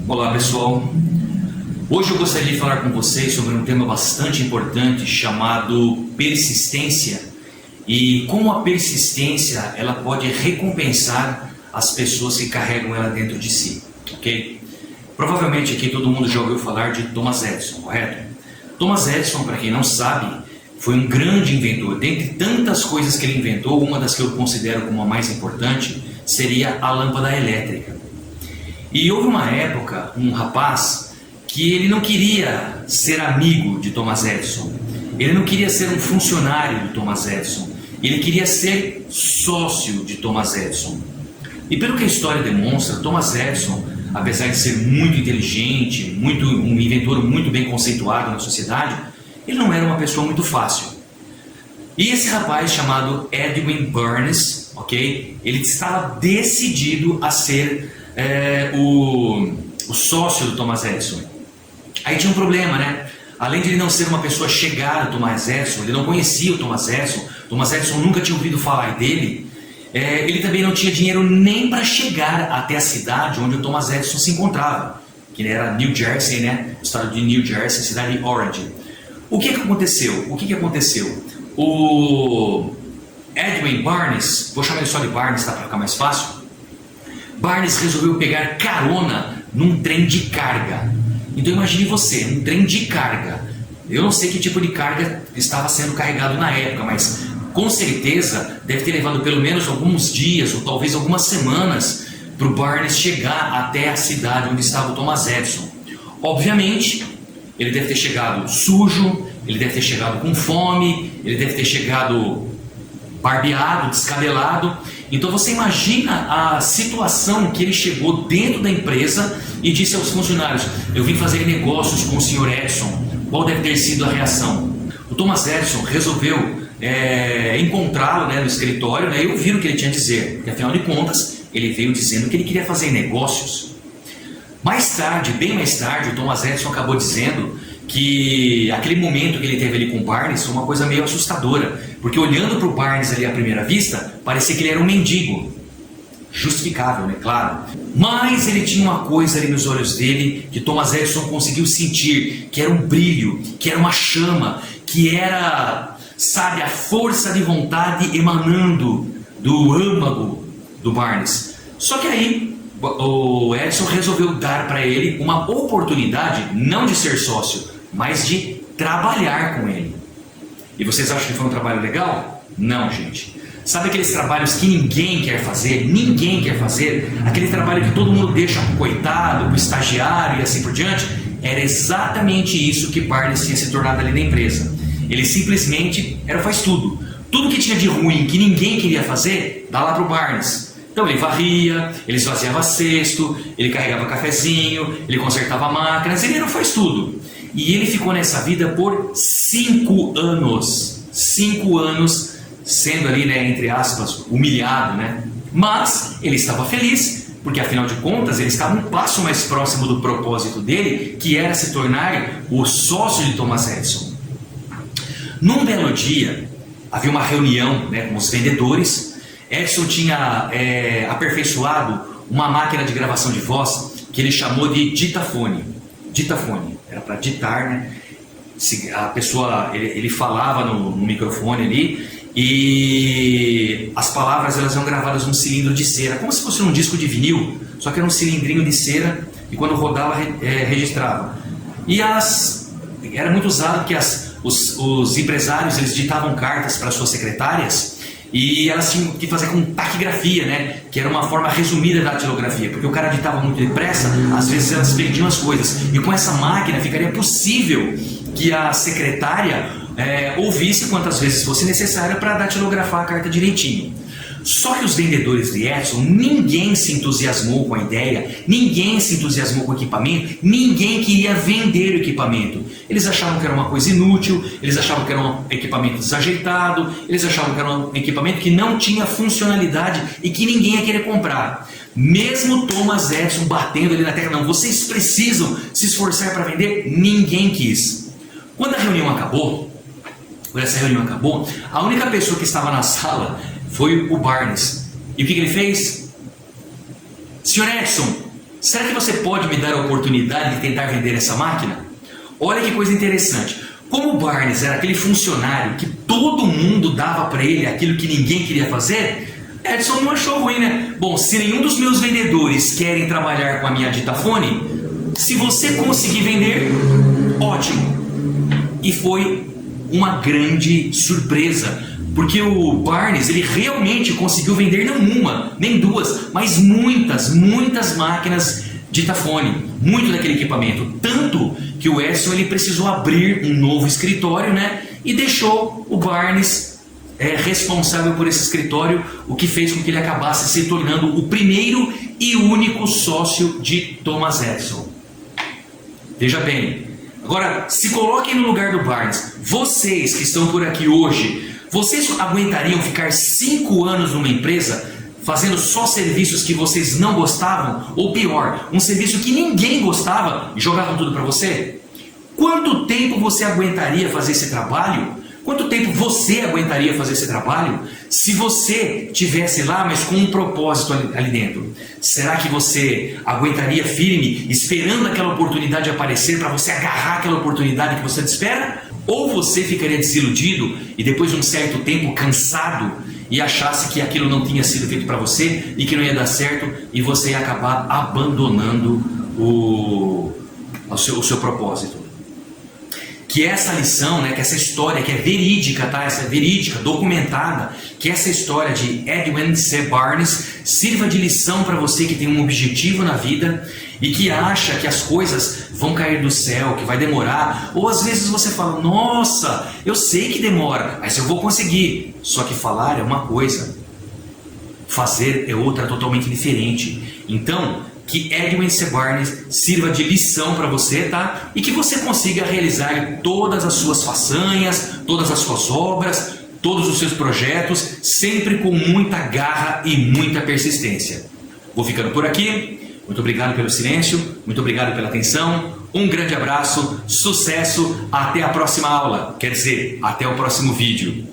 Olá pessoal, hoje eu gostaria de falar com vocês sobre um tema bastante importante chamado persistência e como a persistência ela pode recompensar as pessoas que carregam ela dentro de si, ok? Provavelmente aqui todo mundo já ouviu falar de Thomas Edison, correto? Thomas Edison, para quem não sabe, foi um grande inventor. Dentre tantas coisas que ele inventou, uma das que eu considero como a mais importante seria a lâmpada elétrica. E houve uma época, um rapaz, que ele não queria ser amigo de Thomas Edison. Ele não queria ser um funcionário de Thomas Edison. Ele queria ser sócio de Thomas Edison. E pelo que a história demonstra, Thomas Edison, apesar de ser muito inteligente, um inventor muito bem conceituado na sociedade, ele não era uma pessoa muito fácil. E esse rapaz chamado Edwin Burns, ok? Ele estava decidido a ser o sócio do Thomas Edison. Aí tinha um problema, né? Além de ele não ser uma pessoa chegada ao Thomas Edison, ele não conhecia o Thomas Edison. Thomas Edison nunca tinha ouvido falar dele. Ele também não tinha dinheiro nem para chegar até a cidade onde o Thomas Edison se encontrava, que era New Jersey, né? O estado de New Jersey, cidade de Orange. O que aconteceu? O Edwin Burns, vou chamar ele só de Burns, tá, para ficar mais fácil. Burns resolveu pegar carona num trem de carga. Então imagine você, um trem de carga. Eu não sei que tipo de carga estava sendo carregado na época, mas com certeza deve ter levado pelo menos alguns dias ou talvez algumas semanas para o Burns chegar até a cidade onde estava o Thomas Edison. Obviamente, ele deve ter chegado sujo, ele deve ter chegado com fome, ele deve ter chegado barbeado, descabelado. Então você imagina a situação que ele chegou dentro da empresa e disse aos funcionários: eu vim fazer negócios com o Sr. Edison. Qual deve ter sido a reação? O Thomas Edison resolveu encontrá-lo, né, no escritório, né, e ouvir o que ele tinha a dizer, porque afinal de contas ele veio dizendo que ele queria fazer negócios. Mais tarde, bem mais tarde, o Thomas Edison acabou dizendo que aquele momento que ele teve ali com o Burns foi uma coisa meio assustadora, porque olhando para o Burns ali à primeira vista, parecia que ele era um mendigo. Justificável, né? Claro. Mas ele tinha uma coisa ali nos olhos dele que Thomas Edison conseguiu sentir, que era um brilho, que era uma chama, que era, sabe, a força de vontade emanando do âmago do Burns. Só que aí o Edison resolveu dar para ele uma oportunidade, não de ser sócio, mas de trabalhar com ele. E vocês acham que foi um trabalho legal? Não, gente. Sabe aqueles trabalhos que ninguém quer fazer? Ninguém quer fazer? Aquele trabalho que todo mundo deixa pro coitado, pro estagiário e assim por diante? Era exatamente isso que Burns tinha se tornado ali na empresa. Ele simplesmente era faz tudo. Tudo que tinha de ruim, que ninguém queria fazer, dá lá pro Burns. Então ele varria, ele esvaziava cesto, ele carregava cafezinho, ele consertava máquinas, ele não faz tudo. E ele ficou nessa vida por 5 anos. 5 anos sendo ali, né, entre aspas, humilhado, né? Mas ele estava feliz, porque afinal de contas ele estava um passo mais próximo do propósito dele, que era se tornar o sócio de Thomas Edison. Num belo dia, havia uma reunião, né, com os vendedores. Edison tinha aperfeiçoado uma máquina de gravação de voz que ele chamou de ditafone. Ditafone, era para ditar, né? A pessoa, ele falava no microfone ali e as palavras elas eram gravadas num cilindro de cera, como se fosse um disco de vinil, só que era um cilindrinho de cera e quando rodava registrava. E era muito usado porque os empresários eles ditavam cartas para suas secretárias e elas tinham que fazer com taquigrafia, né? Que era uma forma resumida da datilografia, porque o cara ditava muito depressa, às vezes elas perdiam as coisas. E com essa máquina ficaria possível que a secretária ouvisse quantas vezes fosse necessário para datilografar a carta direitinho. Só que os vendedores de Edison, ninguém se entusiasmou com a ideia, ninguém se entusiasmou com o equipamento, ninguém queria vender o equipamento. Eles achavam que era uma coisa inútil, eles achavam que era um equipamento desajeitado, eles achavam que era um equipamento que não tinha funcionalidade e que ninguém ia querer comprar. Mesmo Thomas Edison batendo ali na tecla, não, vocês precisam se esforçar para vender, ninguém quis. Quando essa reunião acabou, a única pessoa que estava na sala foi o Burns. E o que ele fez? Sr. Edison, Será que você pode me dar a oportunidade de tentar vender essa máquina? Olha que coisa interessante. Como o Barnes era aquele funcionário que todo mundo dava para ele aquilo que ninguém queria fazer, Edison não achou ruim, né? Bom, se nenhum dos meus vendedores querem trabalhar com a minha Ditafone, se você conseguir vender, ótimo. E foi uma grande surpresa, porque o Barnes, ele realmente conseguiu vender não uma, nem duas, mas muitas máquinas Ditafone, muito daquele equipamento, tanto que o Edison ele precisou abrir um novo escritório, né? E deixou o Barnes responsável por esse escritório, o que fez com que ele acabasse se tornando o primeiro e único sócio de Thomas Edison. Veja bem, agora se coloquem no lugar do Barnes. Vocês que estão por aqui hoje, vocês aguentariam ficar 5 anos numa empresa fazendo só serviços que vocês não gostavam? Ou pior, um serviço que ninguém gostava e jogavam tudo para você? Quanto tempo você aguentaria fazer esse trabalho? Quanto tempo você aguentaria fazer esse trabalho se você tivesse lá, mas com um propósito ali dentro? Será que você aguentaria firme, esperando aquela oportunidade aparecer para você agarrar aquela oportunidade que você espera? Ou você ficaria desiludido e depois de um certo tempo cansado e achasse que aquilo não tinha sido feito para você e que não ia dar certo e você ia acabar abandonando o seu propósito? Que essa lição, né, que essa história que é verídica, tá? Essa é verídica, documentada, que essa história de Edwin C. Barnes sirva de lição para você que tem um objetivo na vida e que acha que as coisas vão cair do céu, que vai demorar, ou às vezes você fala, nossa, eu sei que demora, mas eu vou conseguir. Só que falar é uma coisa, fazer é outra totalmente diferente. Então, que Edwin C. Barnes sirva de lição para você, tá? E que você consiga realizar todas as suas façanhas, todas as suas obras, todos os seus projetos, sempre com muita garra e muita persistência. Vou ficando por aqui. Muito obrigado pelo silêncio, muito obrigado pela atenção. Um grande abraço, sucesso, até a próxima aula. Quer dizer, até o próximo vídeo.